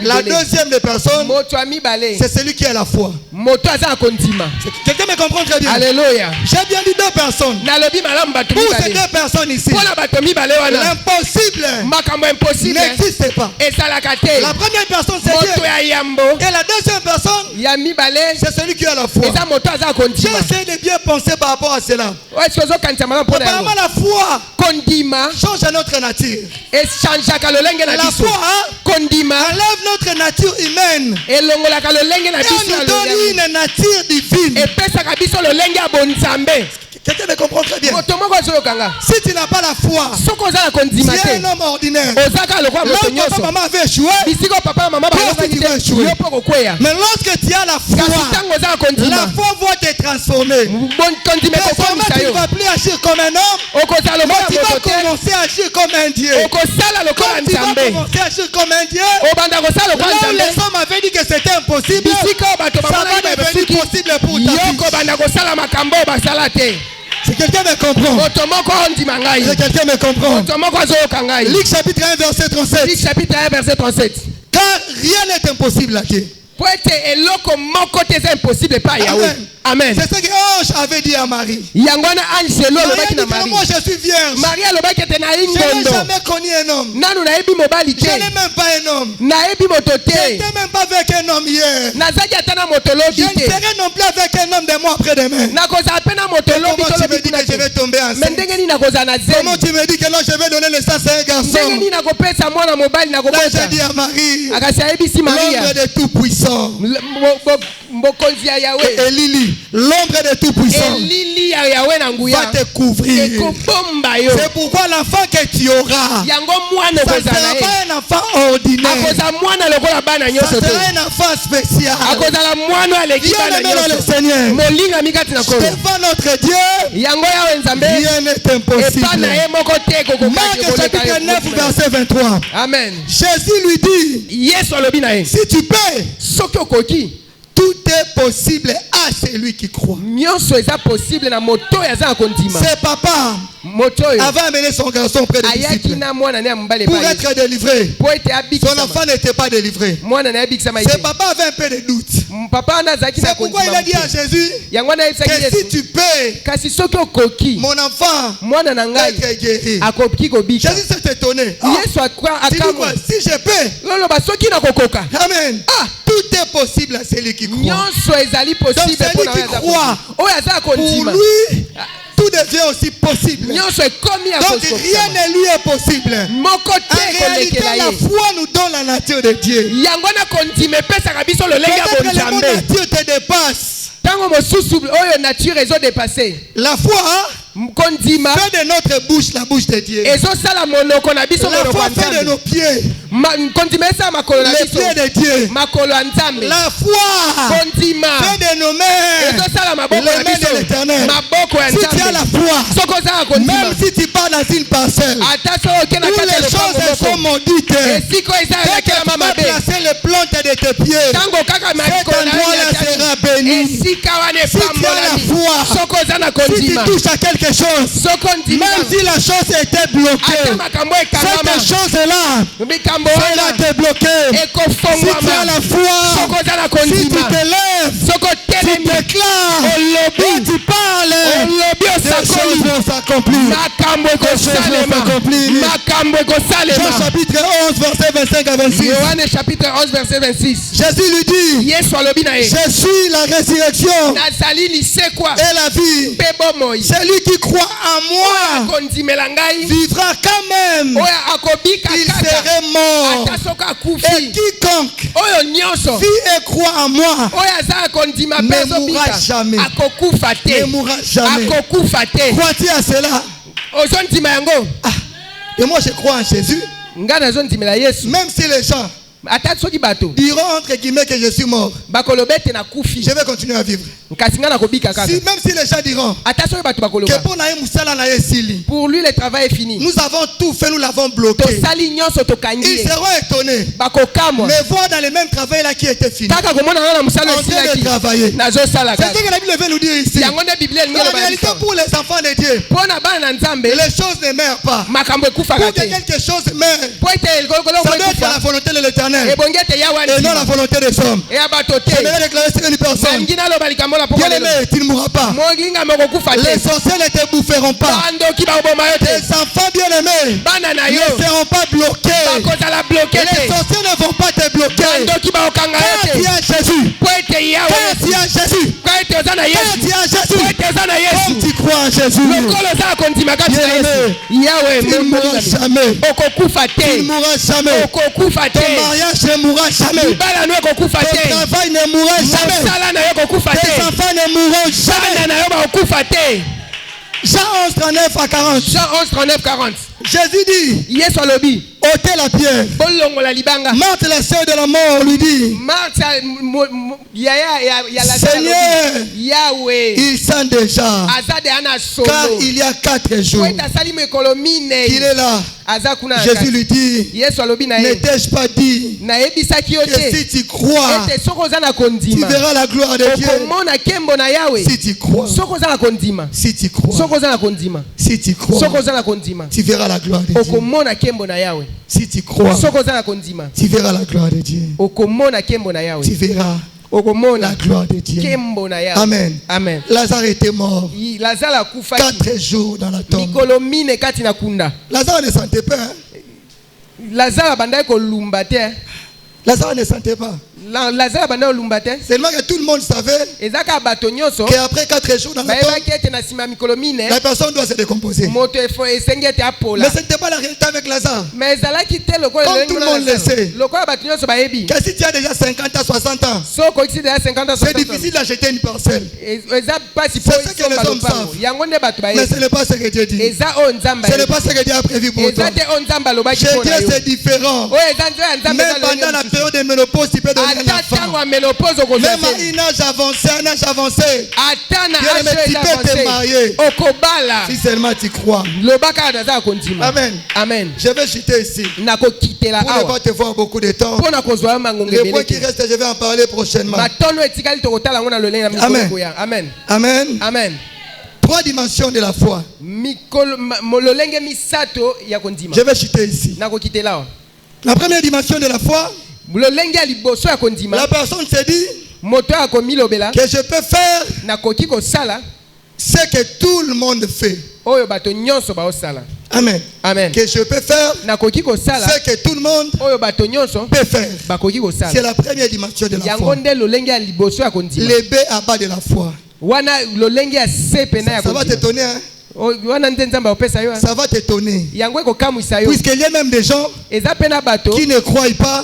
La deuxième des personnes, c'est celui qui a la foi. Quelqu'un me comprend très bien. Alléluia. J'ai bien dit deux personnes. Pour ces deux personnes ici, l'impossible n'existe pas. La première personne, c'est Dieu. Et la deuxième personne, c'est celui qui a la foi. J'essaie de bien penser par rapport à cela. Apparemment, la foi change notre nature. La foi enlève notre nature humaine et nous donne une nature divine. Quelqu'un me comprend très bien. Si tu n'as pas la foi, tu es un homme ordinaire. Lorsque papa maman avait échoué, toi tu vas échouer. Mais lorsque tu as la foi va te transformer. Désormais tu ne vas plus agir comme un homme, mais tu vas commencer à agir comme un Dieu. Quand tu vas commencer à agir comme un Dieu, là où les hommes avaient dit que c'était impossible, ça va devenir possible pour ta vie. Si quelqu'un me comprend, si quelqu'un me comprend, Luc chapitre 1 verset 37. Car rien n'est impossible à Dieu. Amen. C'est ce que l'ange avait dit à Marie. Marie dit que moi je suis vierge. Je n'ai jamais connu un homme. Je n'ai même pas un homme. Je n'étais même pas avec un homme hier. Je ne serai non plus avec un homme de moi après-demain. Comment tu me dis que je vais tomber enceinte? Comment tu me dis que non, je vais donner naissance à un garçon? Là j'ai dit à Marie, l'ombre de tout puissant. Et Lily, l'ombre de tout puissant va te couvrir. C'est pourquoi l'enfant que tu auras, ça ne sera pas un enfant ordinaire. Ça sera un enfant spécial. Bien-aimé dans le Seigneur, devant notre Dieu, rien n'est impossible. Marc chapitre 9 verset 23. Amen. Jésus lui dit, si tu peux, tout est possible à celui qui croit. C'est papa avait amené son garçon près des disciples pour être délivré. Son enfant n'était pas délivré. C'est papa avait un peu de doute. C'est pourquoi il a dit à Jésus que si tu peux, mon enfant va être guéri. Jésus s'est étonné. Si je peux, amen. Tout est possible à celui qui croit. Donc celui qui croit, pour lui, tout devient aussi possible. Donc rien ne lui est possible. En réalité, la foi nous donne la nature de Dieu. Peut-être que le mot nature te dépasse. La foi fait de notre bouche la bouche de Dieu. La foi fait de nos pieds les pieds de Dieu. La foi fait de nos mains les mains de l'Éternel. Si tu as la foi, même si tu pars dans une parcelle où les choses sont maudites, dès que tu vas placer les plantes de tes pieds, cet endroit-là sera béni. Si tu as la foi, si tu touches à quelque chose, même si la chose était bloquée, cette chose-là sera débloquée. Si tu as la foi, si tu te lèves, si tu déclares, tu parles, les choses vont s'accomplir. makambo ekosalema. Jean chapitre 11 verset 25 à 26. Yohane chapitre 11 verset 26. Jésus lui dit, je suis la résurrection et la vie. Celui qui croit en moi vivra quand même. Il serait mort. Et quiconque vit et croit en moi ne mourra jamais. Ne mourra jamais. Crois-tu à cela? Et moi je crois en Jésus. Même si les gens diront entre guillemets que je suis mort, je vais continuer à vivre. Même si les gens diront que pour lui le travail est fini, nous avons tout fait, nous l'avons bloqué, ils seront étonnés. Mais voir dans le même travail là qui était fini, en train de travailler. C'est ce que la Bible veut nous dire ici. En réalité, pour les enfants de Dieu, les choses ne meurent pas. Pour que quelque chose meure, ça doit être la volonté de l'Éternel et non la volonté des hommes. Je vais déclarer sur une personne. Bien-aimé, tu ne mourras pas. Les sorciers ne te boufferont pas. Tes enfants bien-aimés ne seront pas bloqués. Les sorciers ne vont pas te bloquer. Quand tu as Jésus, quand tu as Jésus, comme tu crois en Jésus, bien-aimé, tu ne mourras jamais. Tu ne mourras jamais. Ton mariage ne mourra jamais. Ton travail ne mourra jamais. Tes enfants ne mourront jamais. Jean 11, 39 à 40. Jean 11, 39, 40. Jésus dit, ôtez la pierre. Marthe, la sœur de la mort, lui dit, Seigneur, il sent déjà, car il y a 4 jours qu'il est là. Jésus lui dit, n'étais-je pas dit que si tu crois, tu verras la gloire de Dieu. Si tu crois, si tu crois, si tu crois, tu verras la gloire de Dieu. Si tu crois, tu verras la gloire de Dieu. Tu verras la gloire de Dieu. Amen. Amen. Lazare était mort 4 jours dans la tombe. Lazare ne sentait pas. Lazare ne sentait pas. Seulement que tout le monde savait qu'après 4 jours dans la tombe, la personne doit se décomposer. Mais ce n'était pas la réalité avec Lazare. Comme tout le monde le sait, que si tu as déjà 50 à 60 ans, c'est difficile d'acheter une parcelle. C'est ce que les hommes savent. Mais ce n'est pas ce que Dieu dit. Ce n'est pas ce que Dieu a prévu pour toi. Chez Dieu c'est différent. Même pendant la période de ménopause, tu peux donner un enfant. Même à un âge avancé, tu peux te marier. Si seulement tu crois. Amen. Amen. Je vais chuter ici. Pour ne pas te voir beaucoup de temps. Le point qui reste, je vais en parler prochainement. Amen. Amen. Amen. Amen. 3 dimensions de la foi. Je vais chuter ici. La première dimension de la foi, la personne se dit que je peux faire ce que tout le monde fait. Amen. Amen. Que je peux faire ce que tout le monde peut faire. C'est la première dimension de la foi. Les B à bas de la foi. Ça va t'étonner, hein? Ça va t'étonner. Puisqu'il y a même des gens qui ne croient pas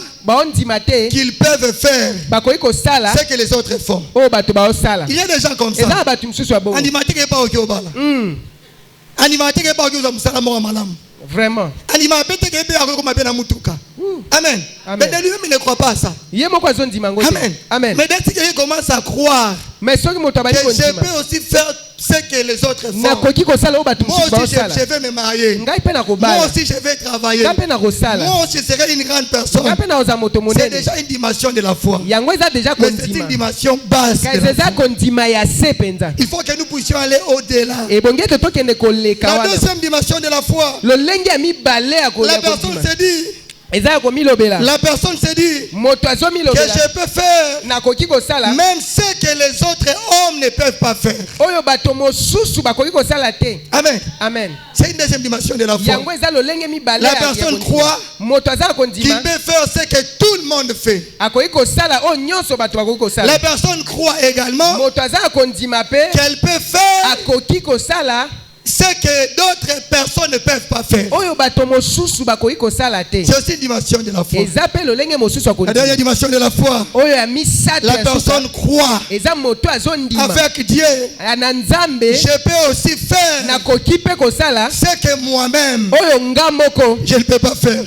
qu'ils peuvent faire ce que les autres font. Il y a des gens comme ça. Vraiment. Amen. Mais de lui-même il ne croit pas à ça. Amen. Amen. Mais dès qu'il commence à croire que je peux aussi faire ce que les autres font. Moi aussi je vais me marier. Moi aussi je vais travailler. Moi aussi je serai une grande personne. C'est déjà une dimension de la foi. Mais c'est une dimension basse de la foi. Il faut que nous puissions aller au-delà. La deuxième dimension de la foi, la personne se dit La personne se dit que je peux faire même ce que les autres hommes ne peuvent pas faire. Amen. Amen. C'est une deuxième dimension de la foi. La personne croit qu'il peut faire ce que tout le monde fait. La personne croit également qu'elle peut faire ce que d'autres personnes ne peuvent pas faire. C'est aussi une dimension de la foi. La dernière dimension de la foi, la personne croit avec Dieu. Je peux aussi faire ce que moi-même je ne peux pas faire.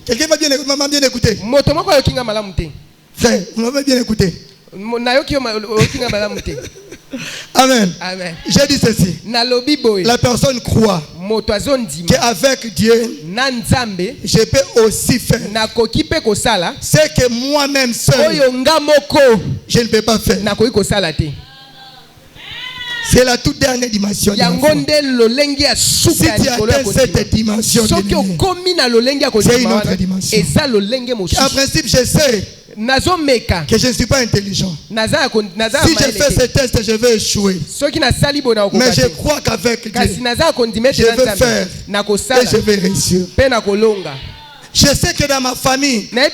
Quelqu'un m'a bien écouté. Frère, vous m'avez bien écouté. Amen. Amen. J'ai dit ceci. La personne croit qu'avec Dieu, je peux aussi faire ce que moi-même seul, je ne peux pas faire. C'est la toute dernière dimension. Si tu atteins cette dimension, c'est une autre dimension. En principe, je sais que je ne suis pas intelligent. Si je fais ce test, je vais échouer. Mais je crois qu'avec Dieu, je vais faire et je vais réussir. Je sais que dans ma famille, les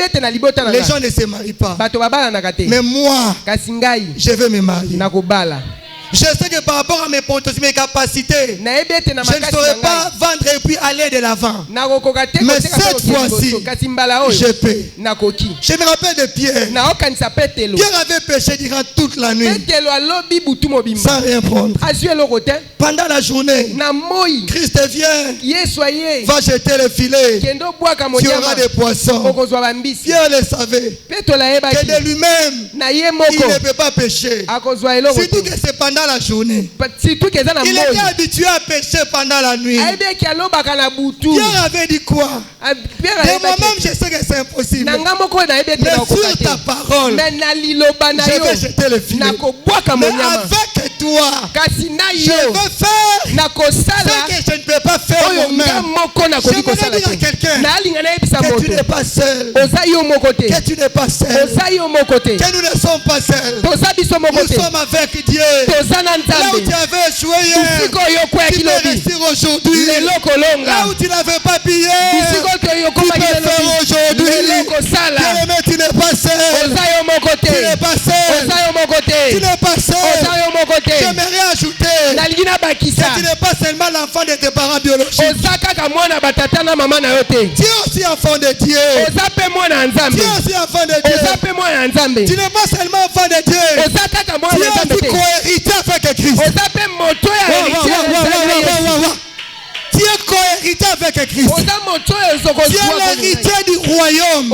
gens ne se marient pas. Mais moi, je vais me marier. Je sais que par rapport à mes capacités, je ne saurais pas vendre et puis aller de l'avant. Mais cette fois-ci, je peux. Je me rappelle de Pierre. Pierre avait péché durant toute la nuit sans rien prendre. Pendant la journée, Christ vient, va jeter le filet. Tu auras des poissons. Pierre le savait que de lui-même, il ne peut pas pécher. Surtout que c'est pendant la journée. Il était habitué à pécher pendant la nuit. Pierre avait dit quoi? De moi-même, je sais que c'est impossible. Mais sur ta parole, je vais jeter le filet. Mais avec toi, je veux faire ce que je ne peux pas faire moi-même. J'aimerais dire à quelqu'un que tu n'es pas seul. Que tu n'es pas seul. Que nous ne sommes pas seuls. Nous sommes avec Dieu. Là où tu avais échoué hier, tu peux réussir aujourd'hui. Là où tu n'avais pas pillé, tu peux faire aujourd'hui. Bien-aimé, tu n'es pas seul. Tu n'es pas seul. Tu n'es pas seul. J'aimerais ajouter que tu n'es pas seulement l'enfant de tes parents biologiques. Tu es aussi enfant de Dieu. Tu es aussi enfant de Dieu. Tu n'es pas seulement enfant de Dieu. Tu es aussi co-héritier avec Christ. Tu es co-héritier avec Christ. Tu es l'héritier du royaume.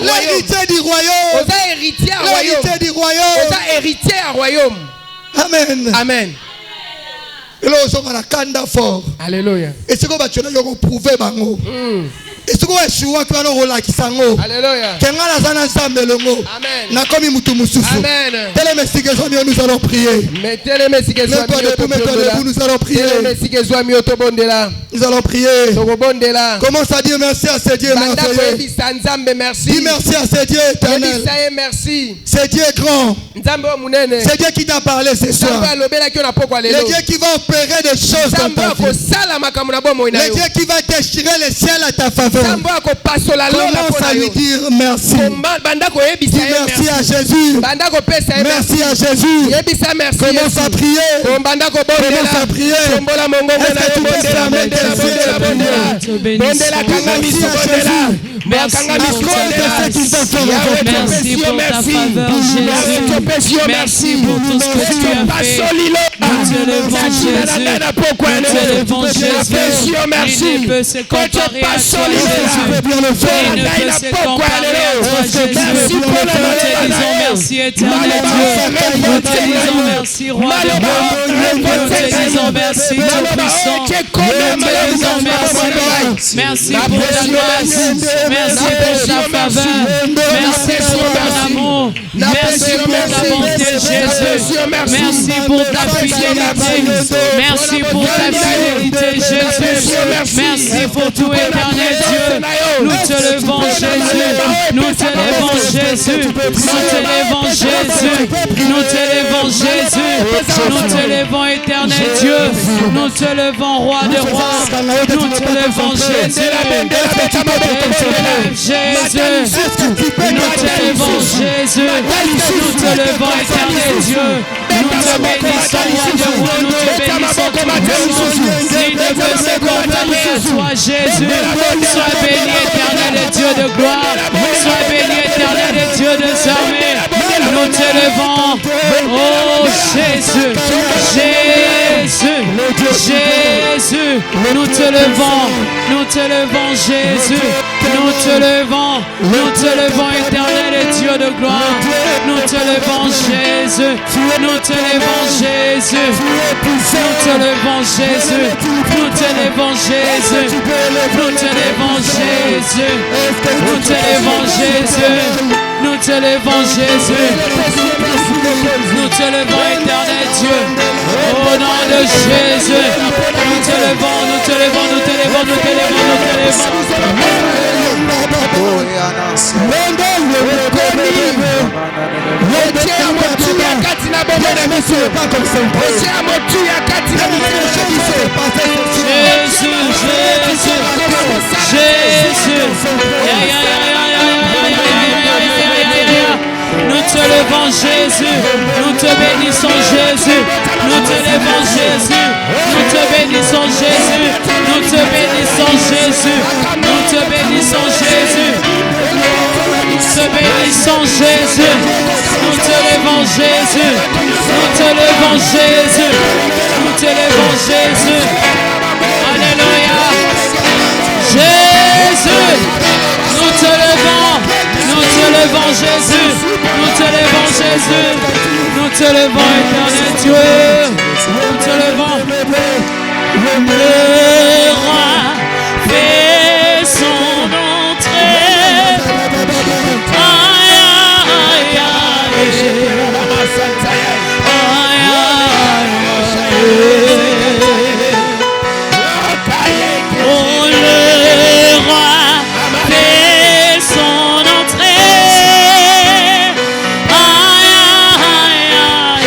L'héritier du royaume. L'héritier du royaume. Amen. Amen. Alléluia. Et ce que tu as prouvé, et ce que tu as nous allons prier. Nous allons prier. Nous allons prier. Commence à dire merci à ce Dieu merveilleux. Dis merci à ce Dieu éternel. C'est Dieu grand. C'est Dieu qui t'a parlé ce soir. Le Dieu qui va opérer des choses dans ta vie. Le Dieu qui va déchirer le ciel à ta faveur. Commence à lui dire merci. Dis merci à Jésus. Merci à Jésus. Commence à prier. Commence à prier. Est-ce que tu peux fermer tes yeux? Merci à Jésus. Merci pour ta faveur, Jésus. Merci pour tout ce que tu as fait. Nous élevons Jésus. Il ne peut se comparer à toi, Jésus. Il ne peut se comparer à toi, Jésus. Nous te disons merci, éternel Dieu. Nous te disons merci, roi de roi. Nous te disons merci, tout-puissant. Nous te disons merci. Merci pour ta grâce. Merci pour ta faveur. Merci pour ton amour. Merci pour ta bonté, Jésus. Merci pour ta fidélité. Merci pour ta fidélité, Jésus. Merci pour tout, éternel Dieu. Nous te levons, Jésus. Nous te levons, Jésus. Nous te levons, Jésus. Nous te levons, Jésus. Nous te levons, éternel Dieu. Nous te levons, roi de rois. Nous te levons, Jésus. Jésus. Nous te levons, Jésus. Nous te levons, éternel Dieu. Nous te bénissons, roi de rois. Nous te bénissons, toi, il ne peut se comparer à toi, Jésus. Sois béni, éternel Dieu de gloire. Sois béni, éternel Dieu de armées. Nous te levons, oh Jésus, Jésus, Jésus. Nous te levons, Jésus. Nous te levons, éternel Dieu de gloire. Nous te levons, Jésus. Nous te levons, Jésus. Nous te levons, Jésus. Nous te levons, Jésus. Nous te levons, Jésus. Nous te levons, Jésus. Nous te levons, Jésus. Nous te levons, éternel Dieu. Au nom de Jésus. Nous te levons, nous te levons, nous te levons, nous te levons, nous te levons. Nous te levons, Jésus. Nous te bénissons, Jésus. Nous te levons, Jésus. Nous te bénissons, Jésus. Nous te bénissons, Jésus. Nous te bénissons, Jésus. Nous te bénissons, Jésus. Nous te levons, Jésus. Nous te levons, Jésus. Nous te levons, Jésus. Alléluia. Jésus. Nous te levons. Nous te levons, Jésus. Nous te levons, Jésus. Nous te levons, éternel Dieu. Nous te levons. Le roi fait son entrée. Aïe, aïe, aïe. Aïe, aïe, aïe. Oh, le roi fait son entrée. Aïe, aïe, aïe.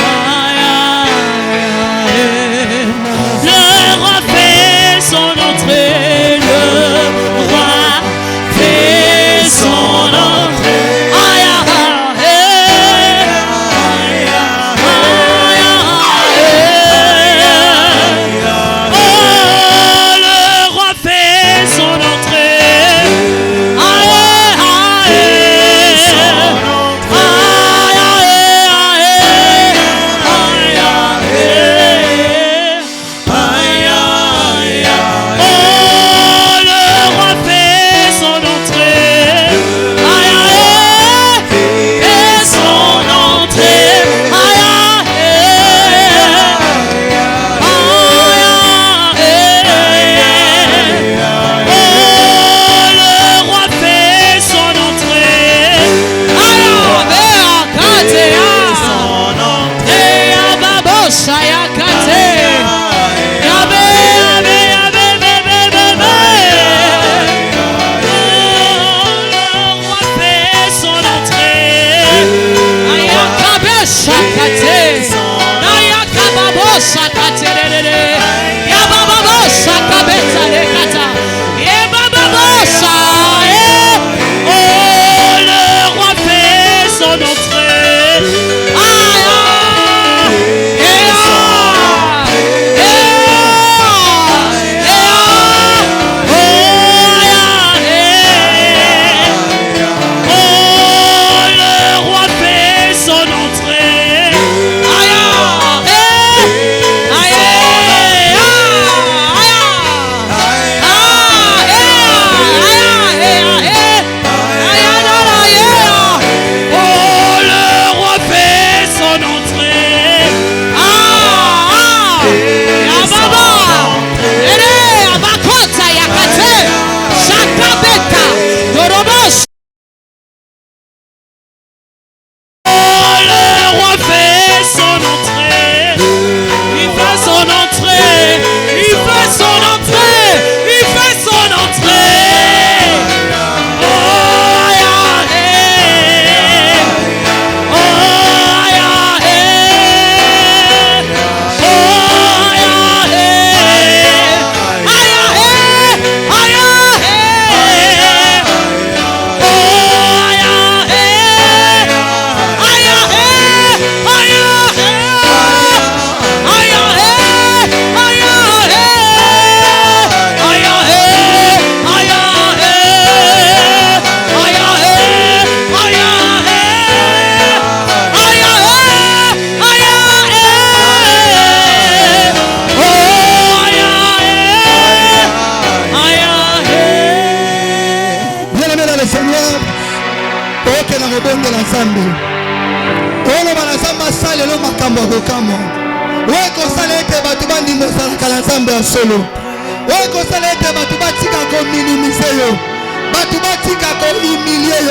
Aïe, aïe, aïe. makambo akokamwa. Oyo kosala ete bato bandima osalaka na nzambe ya solo. Oyo kosala ete bato batika kominimize yo. Bato batika kohumilie yo